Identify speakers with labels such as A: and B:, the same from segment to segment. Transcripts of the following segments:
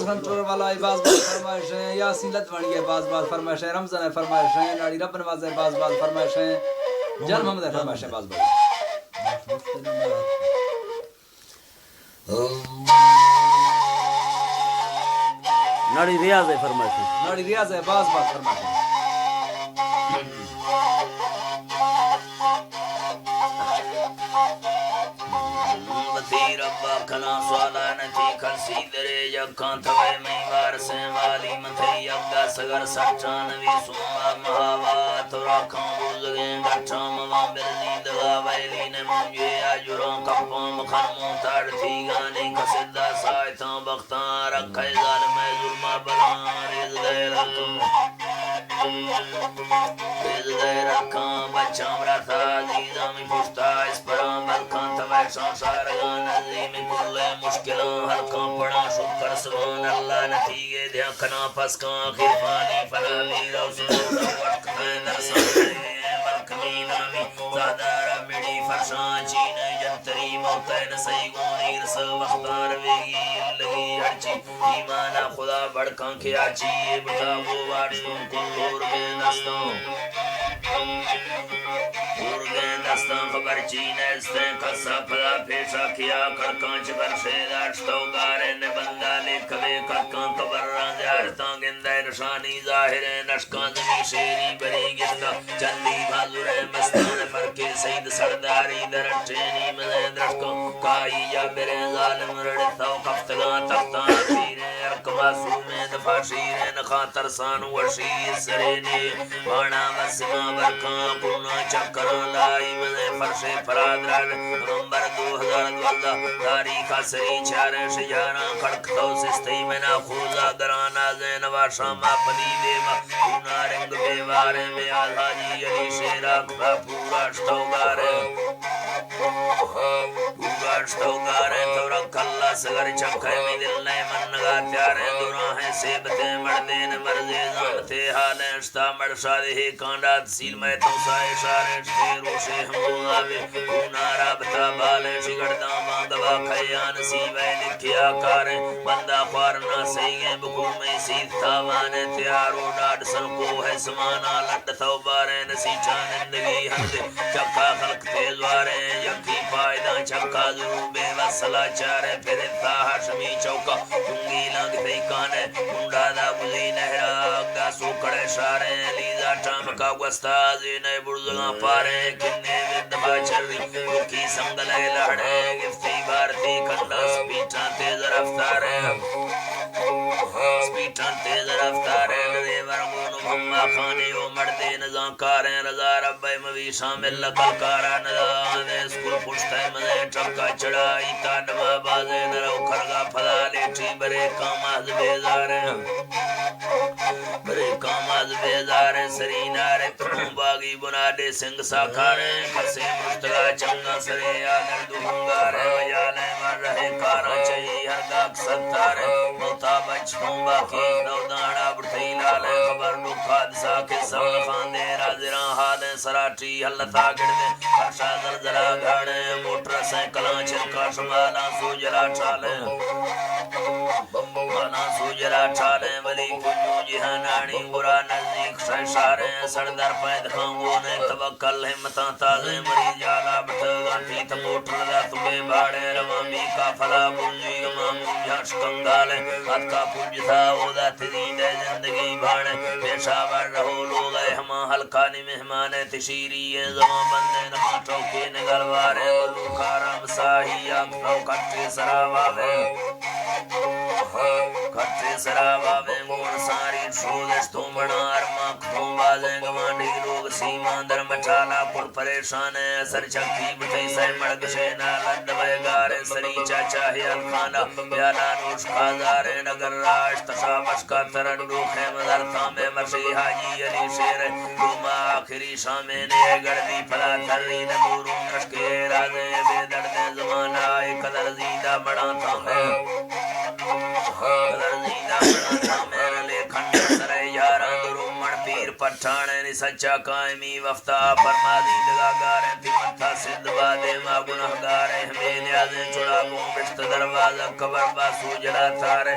A: control والا باز باز فرمائشیں یاسین لدوانی ہے باز باز فرمائشیں رمضان ہے فرمائشیں ناڑی رب نواز ہے باز باز فرمائشیں جان محمد ہے فرمائشیں باز باز
B: ناڑی ریاض ہے فرمائشیں
A: ناڑی ریاض ہے باز باز فرمائشیں
C: بتی ربا کنا سوالا نتی کھلسی درے یکاں تھوے میں وارسیں والی متھی یکا سگر سچانوی سوما مہاوا تورا کھاں بزگیں گٹھاں مواں بلدی دغا ویلین مونجے آجوراں کپاں مکھن مونتاڑ تھی گانی کسدہ سائتاں بختاں رکھے ظالم ظلمہ بلان ریز دے رکھاں ریز دے رکھاں بچاں براتھا عزیزاں میں پشتا اس پراں بلکاں تھوے شانسار نظیم کل مشکلوں حلقوں پڑا شکر سبحان اللہ نتیجے دیکھنا پسکاں آخر پانی فلا میرا سنو وقت درسان ملکمی نامی زادارہ مڑی فرشان چین جنتری موتین سیگون ارس وقتار ویگی لگی ہرچی ایمانا خدا بڑکاں کے آچی بتا وہ وارشتوں کلور میں دستوں دستان خبر چین استیں کسا پدا پیشا کیا کرکان چکر شیداشتو گارے نے بندہ لکھوے کرکان کبر رانجارتان گندہ نشانی ظاہر نشکان زمین شیری بری گندہ چندی بھازور مستان فرقے سید سرداری درچینی مزید رشکو کائی یا برے ظالم رڑتاو کفتگان تختان پیرے ارکماسومیں دفع شیرین خاطرسان وشی سرینے بانا وسما برکان پونا چکران لائی مزے فرشے پرادران نمبر 2012 تاریخ سری چارے شجاران کڑکتو سستی منا خوزا گرانا زین واشاما پنی دیما پونا رنگ بیوارے میں آزادی علی شیراک با پورا شتوگارے شتوگارے تو رکھ اللہ سگر چکھے میں دل نئے من نگا پیارے دوران ہیں سیبتے مردین مرزے زانتے حالیں شتا مرشادے ہی کانڈات سیل میں تو سائے شارے شتے روشے ہم آوے کونا رابطہ بالے شگردان باندوا کھیان سیوے لکھیا کارے بندہ خوارنا سیگیں بکو میں سیت تاوانے تیارو ڈاڈ سنکو ہے سمانا لٹ توبارے نسی چانندگی ہندے چکا خلق تیزوارے یکی پائدان چکا ضروبے وصلہ چارے پھر اتحا شمی چوکا چنگی لنگ تیکانے منڈا دا بزی نہراک دا سوکڑے شارے لیزا ٹامکا گوستازی نئے برزگاں پارے کنے ود باچری رکی سنگلے لڑے گفتی بارتی کنڈا سپیٹاں تیز رفتارے سپیٹاں تیز رفتارے نزے ورگون بھمہ خانے و مردے نزان کاریں رضا رب موی شامل لکل کارا نزان اسکول پشتے مزے چکا چڑائی تاڈما بازے نرو کھرگا پھلا لیٹی برے کاماز بیزارے برے کاماز بیزارے سرینارے پرون باغی بناڈے سنگ ساکھارے کسے مشتگا چنگا سرے آگر دوہنگارے ویالے مر رہے کارا چاہی ہر داک ستارے موتا بچھوں باکی نو دانا بڑھتی لالے خبر نکھاد ساکے سمن خاندے رازران حالیں سراٹی حلتا گردے خرشا زلزلہ گھاڑے موٹر سینکلان چھلکا شمالا سوجرا چالے مانا سوجرا چالے ولی کنجو جہانانی برا نزدیک شیشارے سردر پید خانگونے توکل ہمتاں تازے مری جالا بٹھگانٹی تموٹر دا تمہیں باڑے روامی کا فلا بنجی گمام جھاش کنگالے خط کا پنج تھا اودا تزیدے زندگی بھاڑے پیشاور رہو لوگے ہما حلقانی مہمانے تشیری زمان بندے نما ٹوکے نگلوارے گلو کارا مساہی آنکھوں کٹے سراوابے کٹے سراوابے گون ساری شودش تو بڑا ارمان کھوں بازیں گوانڈی لوگ سیمان در مچالا کل پریشانے سر چکی بٹھئی سے مڑگشے نالند وے گارے سری چاچا ہی الخانہ پیالا نوش خازارے نگر راش تشابش کا ترنڈو خیمدر تھامے مرشی حاجی علی شیر روما آخری شامے نے گردی پلا تری نموروں نشکے رازے بے درد زمان آئے قدر زیدہ بڑا تھامے قدر زیدہ بڑا تھامے لے کھنڈ سرے یاران درو مڑ پیر پٹھانے سچا قائمی وفتا فرما دیدگا گاریں تھی متھا سندھ بادے ما گناہ گاریں ہمیں نیازیں چڑا گوں بشت دروازہ قبر باسو جلا تھارے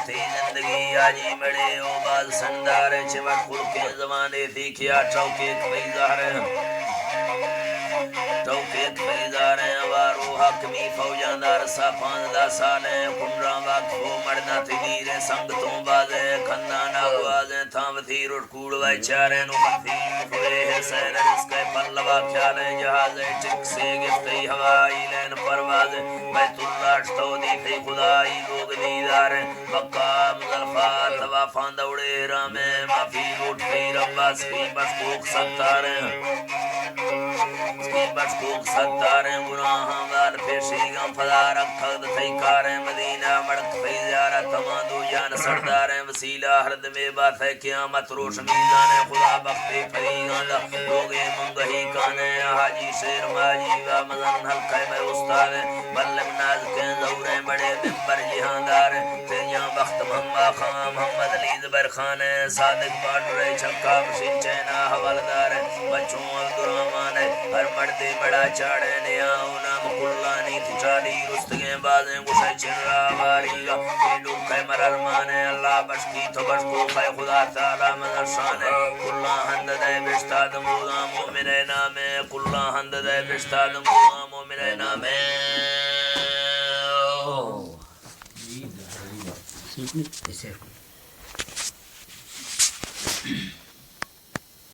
C: تھی زندگی آجی مڑے او باز سندارے چمٹ خلقیں زمانے تھی کیا چوکیت بیزارے توفیق بیزاریں وارو حکمی فوجان دار سا 15 سالیں کنران واقفو مردنا تدیریں سنگتوں بازیں کھندان آگوازیں تھام تھی رٹکوڑ وائی چاریں نو بطیر فوئے حسین رزقے پلوا کھیالیں جہازیں ٹک سے گفتی ہوائی لین پروازیں بیت اللہ اشتو دی تھی خدائی لوگ دیداریں مقام ظلفات وافان دوڑے رامیں مافی روٹ پی رباس کی مشکوک ستاریں بچکوک ستاریں گناہاں وال پیشیگاں فضا رکھت تھیکاریں مدینہ مڑک فیزیارہ تمادو جان سرداریں وسیلہ حرد میں بات ہے قیامت روش میزانیں خدا بختی فریگاں دا لوگے منگہی کانیں حاجی شیر ماجی و مزن حلقہ میں استاویں بلم نازکیں زوریں بڑے ممبر جہانداریں تیجاں بخت محمد خان محمد علی زبر خانیں صادق باٹرے چھکا مشین چینہ حوالداریں بچوں عبدالرحمن ہر مردے بڑا چاڑے نیا نام کلانی تھی چالی رستگیں بازیں گوشے چنرا باریگا یہ لوگ کھے مرر مانے اللہ بشکی تو بشکو کھے خدا تعالی مدر شانے کلا ہند دے بشتا دمودا مومن نامے کلا ہند دے بشتا دمودا مومن نامے
B: سیکھ نہیں